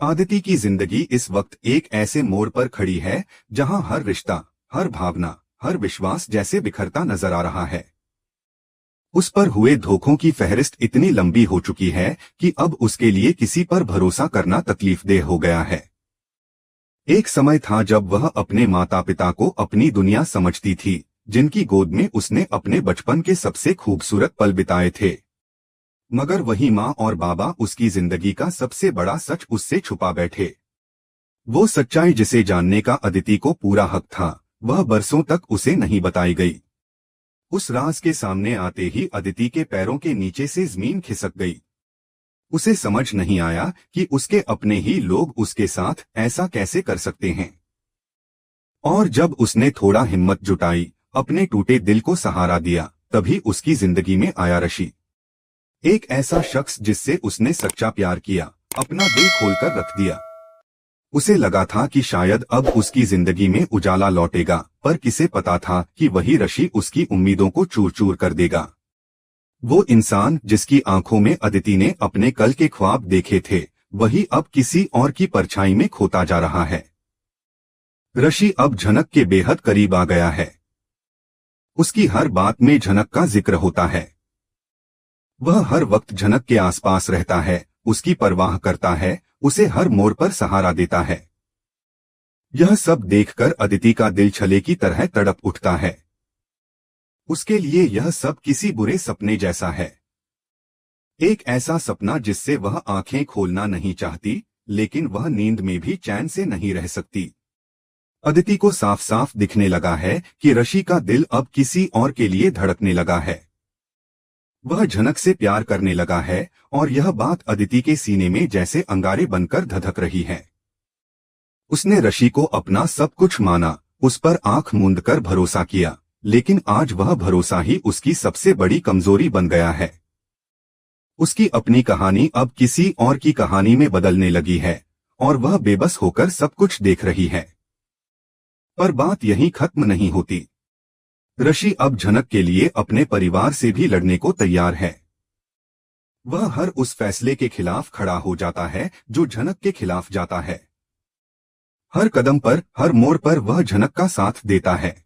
आदिति की जिंदगी इस वक्त एक ऐसे मोड़ पर खड़ी है जहां हर रिश्ता, हर भावना, हर विश्वास जैसे बिखरता नजर आ रहा है। उस पर हुए धोखों की फहरिस्त इतनी लंबी हो चुकी है कि अब उसके लिए किसी पर भरोसा करना तकलीफदेह हो गया है। एक समय था जब वह अपने माता पिता को अपनी दुनिया समझती थी, जिनकी गोद में उसने अपने बचपन के सबसे खूबसूरत पल बिताए थे। मगर वही माँ और बाबा उसकी जिंदगी का सबसे बड़ा सच उससे छुपा बैठे। वो सच्चाई जिसे जानने का अदिति को पूरा हक था, वह बरसों तक उसे नहीं बताई गई। उस राज के सामने आते ही अदिति के पैरों के नीचे से जमीन खिसक गई। उसे समझ नहीं आया कि उसके अपने ही लोग उसके साथ ऐसा कैसे कर सकते हैं। और जब उसने थोड़ा हिम्मत जुटाई, अपने टूटे दिल को सहारा दिया, तभी उसकी जिंदगी में आया ऋषि। एक ऐसा शख्स जिससे उसने सच्चा प्यार किया, अपना दिल खोलकर रख दिया। उसे लगा था कि शायद अब उसकी जिंदगी में उजाला लौटेगा, पर किसे पता था कि वही ऋषि उसकी उम्मीदों को चूर चूर कर देगा। वो इंसान जिसकी आंखों में अदिति ने अपने कल के ख्वाब देखे थे, वही अब किसी और की परछाई में खोता जा रहा है। ऋषि अब झनक के बेहद करीब आ गया है। उसकी हर बात में झनक का जिक्र होता है। वह हर वक्त झनक के आसपास रहता है, उसकी परवाह करता है, उसे हर मोड़ पर सहारा देता है। यह सब देखकर अदिति का दिल छले की तरह तड़प उठता है। उसके लिए यह सब किसी बुरे सपने जैसा है। एक ऐसा सपना जिससे वह आंखें खोलना नहीं चाहती, लेकिन वह नींद में भी चैन से नहीं रह सकती। अदिति को साफ साफ दिखने लगा है कि ऋषि का दिल अब किसी और के लिए धड़कने लगा है। वह झनक से प्यार करने लगा है, और यह बात अदिति के सीने में जैसे अंगारे बनकर धधक रही है। उसने ऋषि को अपना सब कुछ माना, उस पर आंख मूंद कर भरोसा किया, लेकिन आज वह भरोसा ही उसकी सबसे बड़ी कमजोरी बन गया है। उसकी अपनी कहानी अब किसी और की कहानी में बदलने लगी है, और वह बेबस होकर सब कुछ देख रही है। पर बात यहीं खत्म नहीं होती। ऋषि अब झनक के लिए अपने परिवार से भी लड़ने को तैयार है। वह हर उस फैसले के खिलाफ खड़ा हो जाता है जो झनक के खिलाफ जाता है। हर कदम पर, हर मोड़ पर वह झनक का साथ देता है।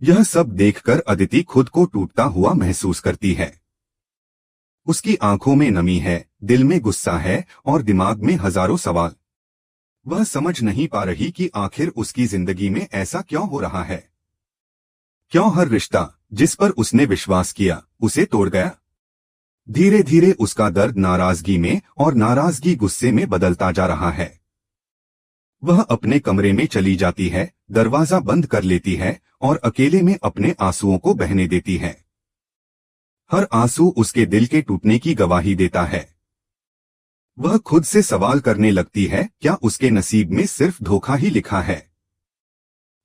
यह सब देखकर अदिति खुद को टूटता हुआ महसूस करती है। उसकी आंखों में नमी है, दिल में गुस्सा है, और दिमाग में हजारों सवाल। वह समझ नहीं पा रही कि आखिर उसकी जिंदगी में ऐसा क्यों हो रहा है। क्यों हर रिश्ता जिस पर उसने विश्वास किया, उसे तोड़ गया। धीरे धीरे उसका दर्द नाराजगी में और नाराजगी गुस्से में बदलता जा रहा है। वह अपने कमरे में चली जाती है, दरवाजा बंद कर लेती है, और अकेले में अपने आंसुओं को बहने देती है। हर आंसू उसके दिल के टूटने की गवाही देता है। वह खुद से सवाल करने लगती है, क्या उसके नसीब में सिर्फ धोखा ही लिखा है?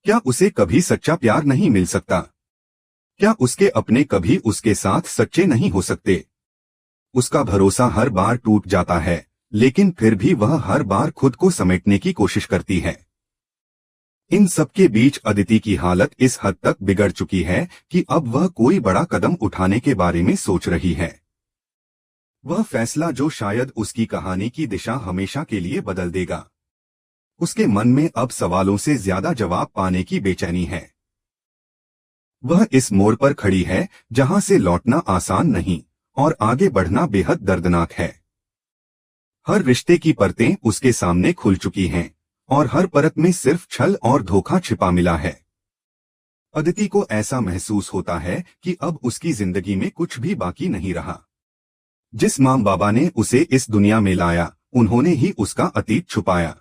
क्या उसे कभी सच्चा प्यार नहीं मिल सकता? क्या उसके अपने कभी उसके साथ सच्चे नहीं हो सकते? उसका भरोसा हर बार टूट जाता है, लेकिन फिर भी वह हर बार खुद को समेटने की कोशिश करती है। इन सबके बीच अदिति की हालत इस हद तक बिगड़ चुकी है कि अब वह कोई बड़ा कदम उठाने के बारे में सोच रही है। वह फैसला जो शायद उसकी कहानी की दिशा हमेशा के लिए बदल देगा। उसके मन में अब सवालों से ज्यादा जवाब पाने की बेचैनी है। वह इस मोड़ पर खड़ी है जहां से लौटना आसान नहीं, और आगे बढ़ना बेहद दर्दनाक है। हर रिश्ते की परतें उसके सामने खुल चुकी हैं, और हर परत में सिर्फ छल और धोखा छिपा मिला है। अदिति को ऐसा महसूस होता है कि अब उसकी जिंदगी में कुछ भी बाकी नहीं रहा। जिस माँ बाबा ने उसे इस दुनिया में लाया, उन्होंने ही उसका अतीत छुपाया,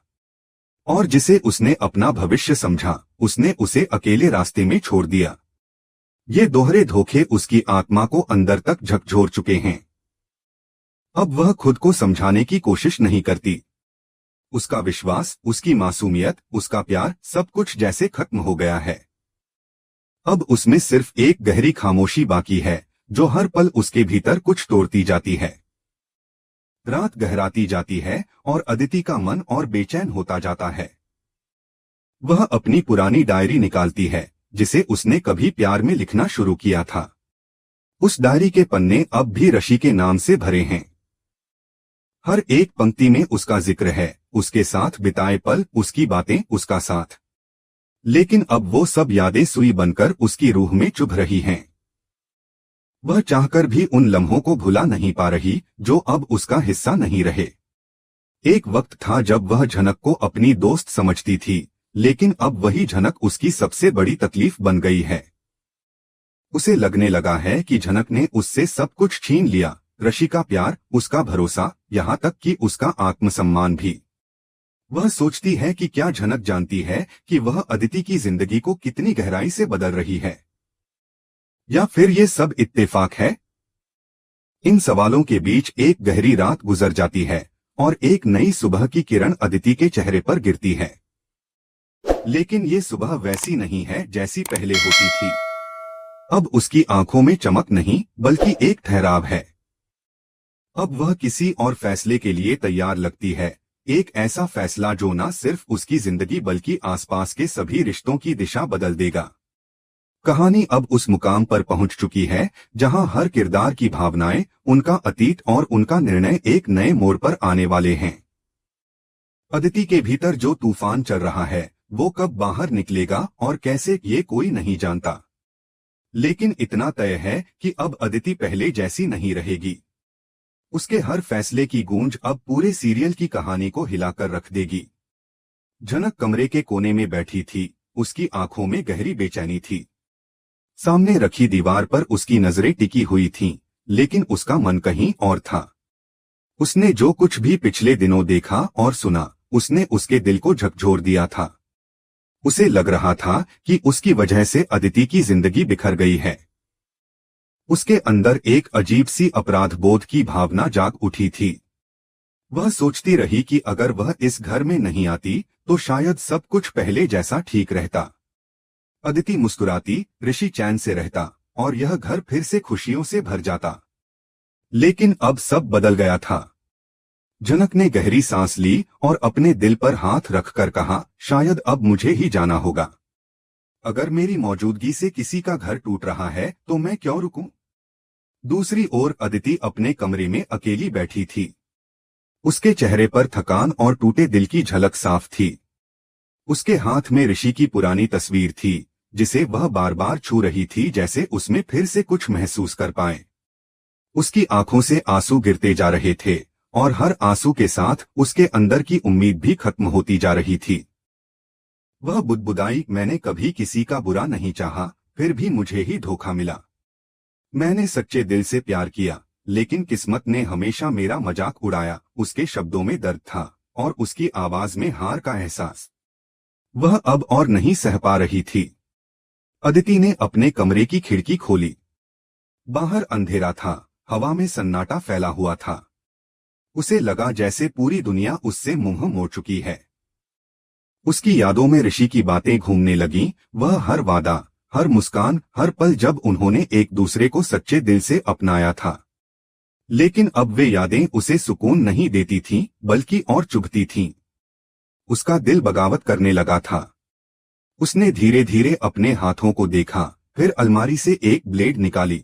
और जिसे उसने अपना भविष्य समझा, उसने उसे अकेले रास्ते में छोड़ दिया। ये दोहरे धोखे उसकी आत्मा को अंदर तक झकझोर चुके हैं। अब वह खुद को समझाने की कोशिश नहीं करती। उसका विश्वास, उसकी मासूमियत, उसका प्यार, सब कुछ जैसे खत्म हो गया है। अब उसमें सिर्फ एक गहरी खामोशी बाकी है, जो हर पल उसके भीतर कुछ तोड़ती जाती है। रात गहराती जाती है, और अदिति का मन और बेचैन होता जाता है। वह अपनी पुरानी डायरी निकालती है, जिसे उसने कभी प्यार में लिखना शुरू किया था। उस डायरी के पन्ने अब भी ऋषि के नाम से भरे हैं। हर एक पंक्ति में उसका जिक्र है, उसके साथ बिताए पल, उसकी बातें, उसका साथ। लेकिन अब वो सब यादें सुई बनकर उसकी रूह में चुभ रही हैं। वह चाहकर भी उन लम्हों को भुला नहीं पा रही जो अब उसका हिस्सा नहीं रहे। एक वक्त था जब वह झनक को अपनी दोस्त समझती थी, लेकिन अब वही झनक उसकी सबसे बड़ी तकलीफ बन गई है। उसे लगने लगा है कि झनक ने उससे सब कुछ छीन लिया, ऋषि का प्यार, उसका भरोसा, यहाँ तक कि उसका आत्मसम्मान भी। वह सोचती है कि क्या झनक जानती है कि वह अदिति की जिंदगी को कितनी गहराई से बदल रही है, या फिर ये सब इत्तेफाक है। इन सवालों के बीच एक गहरी रात गुजर जाती है और एक नई सुबह की किरण अदिति के चेहरे पर गिरती है। लेकिन ये सुबह वैसी नहीं है जैसी पहले होती थी। अब उसकी आंखों में चमक नहीं बल्कि एक ठहराव है। अब वह किसी और फैसले के लिए तैयार लगती है, एक ऐसा फैसला जो न सिर्फ उसकी जिंदगी बल्कि आसपास के सभी रिश्तों की दिशा बदल देगा। कहानी अब उस मुकाम पर पहुंच चुकी है जहां हर किरदार की भावनाएं, उनका अतीत और उनका निर्णय एक नए मोड़ पर आने वाले हैं। अदिति के भीतर जो तूफान चल रहा है वो कब बाहर निकलेगा और कैसे, ये कोई नहीं जानता। लेकिन इतना तय है कि अब अदिति पहले जैसी नहीं रहेगी। उसके हर फैसले की गूंज अब पूरे सीरियल की कहानी को हिलाकर रख देगी। झनक कमरे के कोने में बैठी थी, उसकी आंखों में गहरी बेचैनी थी। सामने रखी दीवार पर उसकी नजरें टिकी हुई थीं, लेकिन उसका मन कहीं और था। उसने जो कुछ भी पिछले दिनों देखा और सुना, उसने उसके दिल को झकझोर दिया था। उसे लग रहा था कि उसकी वजह से अदिति की जिंदगी बिखर गई है। उसके अंदर एक अजीब सी अपराध बोध की भावना जाग उठी थी। वह सोचती रही कि अगर वह इस घर में नहीं आती तो शायद सब कुछ पहले जैसा ठीक रहता। अदिति मुस्कुराती, ऋषि चैन से रहता और यह घर फिर से खुशियों से भर जाता। लेकिन अब सब बदल गया था। झनक ने गहरी सांस ली और अपने दिल पर हाथ रखकर कहा, शायद अब मुझे ही जाना होगा। अगर मेरी मौजूदगी से किसी का घर टूट रहा है तो मैं क्यों रुकूं? दूसरी ओर अदिति अपने कमरे में अकेली बैठी थी। उसके चेहरे पर थकान और टूटे दिल की झलक साफ थी। उसके हाथ में ऋषि की पुरानी तस्वीर थी, जिसे वह बार बार छू रही थी, जैसे उसमें फिर से कुछ महसूस कर पाए। उसकी आंखों से आंसू गिरते जा रहे थे और हर आंसू के साथ उसके अंदर की उम्मीद भी खत्म होती जा रही थी। वह बुदबुदाई, मैंने कभी किसी का बुरा नहीं चाहा, फिर भी मुझे ही धोखा मिला। मैंने सच्चे दिल से प्यार किया, लेकिन किस्मत ने हमेशा मेरा मजाक उड़ाया। उसके शब्दों में दर्द था और उसकी आवाज में हार का एहसास। वह अब और नहीं सह पा रही थी। अदिति ने अपने कमरे की खिड़की खोली। बाहर अंधेरा था, हवा में सन्नाटा फैला हुआ था। उसे लगा जैसे पूरी दुनिया उससे मुंह मोड़ चुकी है। उसकी यादों में ऋषि की बातें घूमने लगीं, वह हर वादा, हर मुस्कान, हर पल जब उन्होंने एक दूसरे को सच्चे दिल से अपनाया था। लेकिन अब वे यादें उसे सुकून नहीं देती थीं, बल्कि और चुभती थीं। उसका दिल बगावत करने लगा था। उसने धीरे धीरे अपने हाथों को देखा, फिर अलमारी से एक ब्लेड निकाली।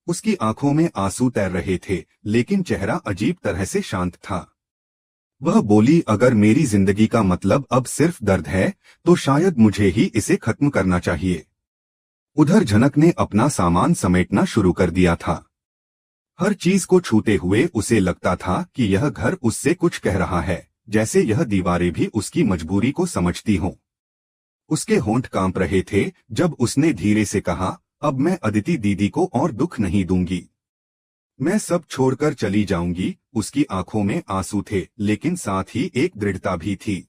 उसकी आंखों में आंसू तैर रहे थे, लेकिन चेहरा अजीब तरह से शांत था। वह बोली, अगर मेरी जिंदगी का मतलब अब सिर्फ दर्द है तो शायद मुझे ही इसे खत्म करना चाहिए। उधर झनक ने अपना सामान समेटना शुरू कर दिया था। हर चीज को छूते हुए उसे लगता था कि यह घर उससे कुछ कह रहा है, जैसे यह दीवारें भी उसकी मजबूरी को समझती हों। उसके होंठ कांप रहे थे जब उसने धीरे से कहा, अब मैं अदिति दीदी को और दुख नहीं दूंगी। मैं सब छोड़कर चली जाऊंगी। उसकी आंखों में आंसू थे, लेकिन साथ ही एक दृढ़ता भी थी।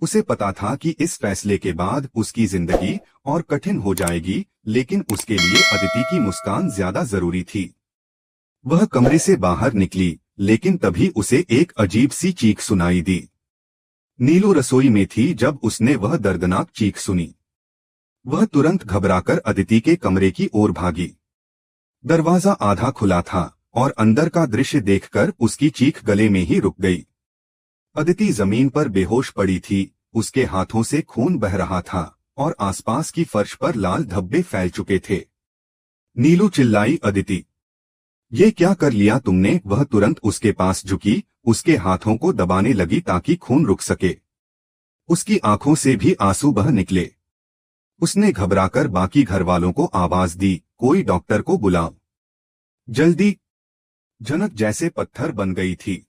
उसे पता था कि इस फैसले के बाद उसकी जिंदगी और कठिन हो जाएगी, लेकिन उसके लिए अदिति की मुस्कान ज्यादा जरूरी थी। वह कमरे से बाहर निकली, लेकिन तभी उसे एक अजीब सी चीख सुनाई दी। नीलू रसोई में थी जब उसने वह दर्दनाक चीख सुनी। वह तुरंत घबराकर अदिति के कमरे की ओर भागी। दरवाजा आधा खुला था और अंदर का दृश्य देखकर उसकी चीख गले में ही रुक गई। अदिति जमीन पर बेहोश पड़ी थी, उसके हाथों से खून बह रहा था और आसपास की फर्श पर लाल धब्बे फैल चुके थे। नीलू चिल्लाई, अदिति। ये क्या कर लिया तुमने? वह तुरंत उसके पास झुकी, उसके हाथों को दबाने लगी ताकि खून रुक सके। उसकी आंखों से भी आंसू बह निकले। उसने घबराकर बाकी घरवालों को आवाज दी, कोई डॉक्टर को बुलाओ जल्दी। झनक जैसे पत्थर बन गई थी।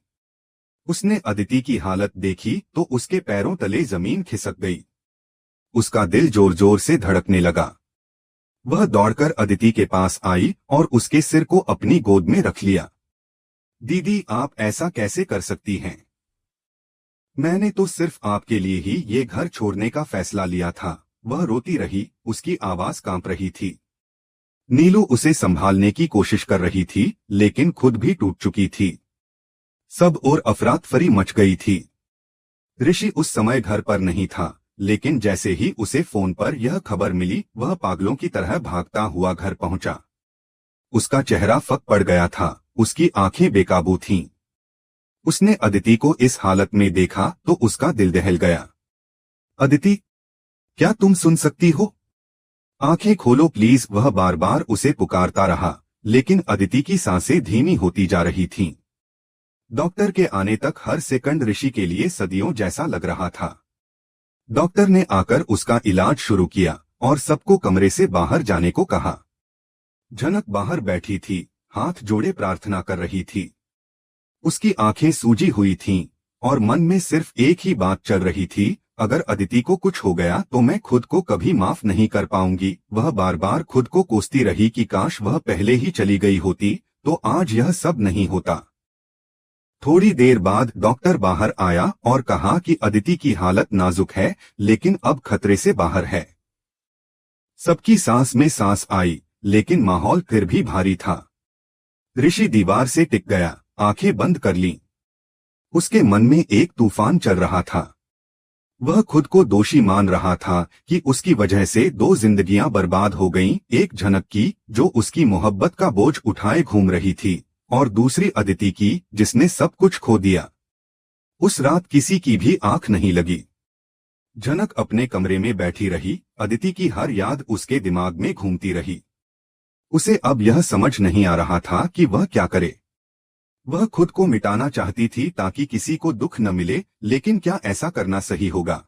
उसने अदिति की हालत देखी तो उसके पैरों तले जमीन खिसक गई। उसका दिल जोर जोर से धड़कने लगा। वह दौड़कर अदिति के पास आई और उसके सिर को अपनी गोद में रख लिया। दीदी, आप ऐसा कैसे कर सकती हैं? मैंने तो सिर्फ आपके लिए ही ये घर छोड़ने का फैसला लिया था। वह रोती रही, उसकी आवाज कांप रही थी। नीलू उसे संभालने की कोशिश कर रही थी, लेकिन खुद भी टूट चुकी थी। सब और अफरातफरी मच गई थी। ऋषि उस समय घर पर नहीं था, लेकिन जैसे ही उसे फोन पर यह खबर मिली, वह पागलों की तरह भागता हुआ घर पहुंचा। उसका चेहरा फक पड़ गया था, उसकी आंखें बेकाबू थीं। उसने अदिति को इस हालत में देखा तो उसका दिल दहल गया। अदिति, क्या तुम सुन सकती हो? आंखें खोलो प्लीज। वह बार बार उसे पुकारता रहा, लेकिन अदिति की सांसें धीमी होती जा रही थीं। डॉक्टर के आने तक हर सेकंड ऋषि के लिए सदियों जैसा लग रहा था। डॉक्टर ने आकर उसका इलाज शुरू किया और सबको कमरे से बाहर जाने को कहा। झनक बाहर बैठी थी, हाथ जोड़े प्रार्थना कर रही थी। उसकी आंखें सूजी हुई थीं और मन में सिर्फ एक ही बात चल रही थी, अगर अदिति को कुछ हो गया तो मैं खुद को कभी माफ नहीं कर पाऊंगी। वह बार बार खुद को कोसती रही कि काश वह पहले ही चली गई होती तो आज यह सब नहीं होता। थोड़ी देर बाद डॉक्टर बाहर आया और कहा कि अदिति की हालत नाजुक है, लेकिन अब खतरे से बाहर है। सबकी सांस में सांस आई, लेकिन माहौल फिर भी भारी था। ऋषि दीवार से टिक गया, आंखें बंद कर लीं। उसके मन में एक तूफान चल रहा था। वह खुद को दोषी मान रहा था कि उसकी वजह से 2 जिंदगियां बर्बाद हो गईं, एक झनक की जो उसकी मोहब्बत का बोझ उठाए घूम रही थी, और दूसरी अदिति की जिसने सब कुछ खो दिया। उस रात किसी की भी आंख नहीं लगी। झनक अपने कमरे में बैठी रही, अदिति की हर याद उसके दिमाग में घूमती रही। उसे अब यह समझ नहीं आ रहा था कि वह क्या करे। वह खुद को मिटाना चाहती थी ताकि किसी को दुख न मिले, लेकिन क्या ऐसा करना सही होगा?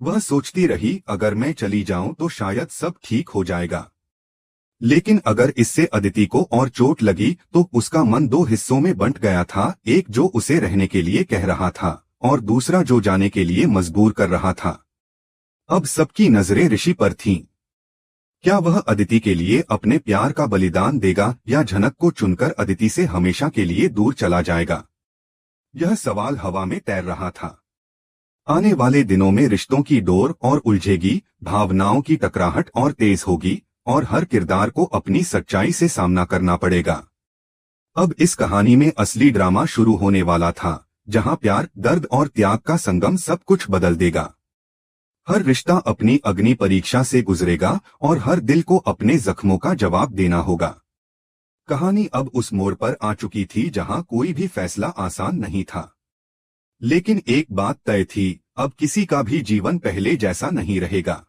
वह सोचती रही, अगर मैं चली जाऊं तो शायद सब ठीक हो जाएगा। लेकिन अगर इससे अदिति को और चोट लगी तो उसका मन 2 हिस्सों में बंट गया था, एक जो उसे रहने के लिए कह रहा था और दूसरा जो जाने के लिए मजबूर कर रहा था। अब सबकी नजरें ऋषि पर थीं। क्या वह अदिति के लिए अपने प्यार का बलिदान देगा या झनक को चुनकर अदिति से हमेशा के लिए दूर चला जाएगा? यह सवाल हवा में तैर रहा था। आने वाले दिनों में रिश्तों की डोर और उलझेगी, भावनाओं की टकराहट और तेज होगी, और हर किरदार को अपनी सच्चाई से सामना करना पड़ेगा। अब इस कहानी में असली ड्रामा शुरू होने वाला था, जहां प्यार, दर्द और त्याग का संगम सब कुछ बदल देगा। हर रिश्ता अपनी अग्नि परीक्षा से गुजरेगा और हर दिल को अपने जख्मों का जवाब देना होगा। कहानी अब उस मोड़ पर आ चुकी थी जहां कोई भी फैसला आसान नहीं था। लेकिन एक बात तय थी, अब किसी का भी जीवन पहले जैसा नहीं रहेगा।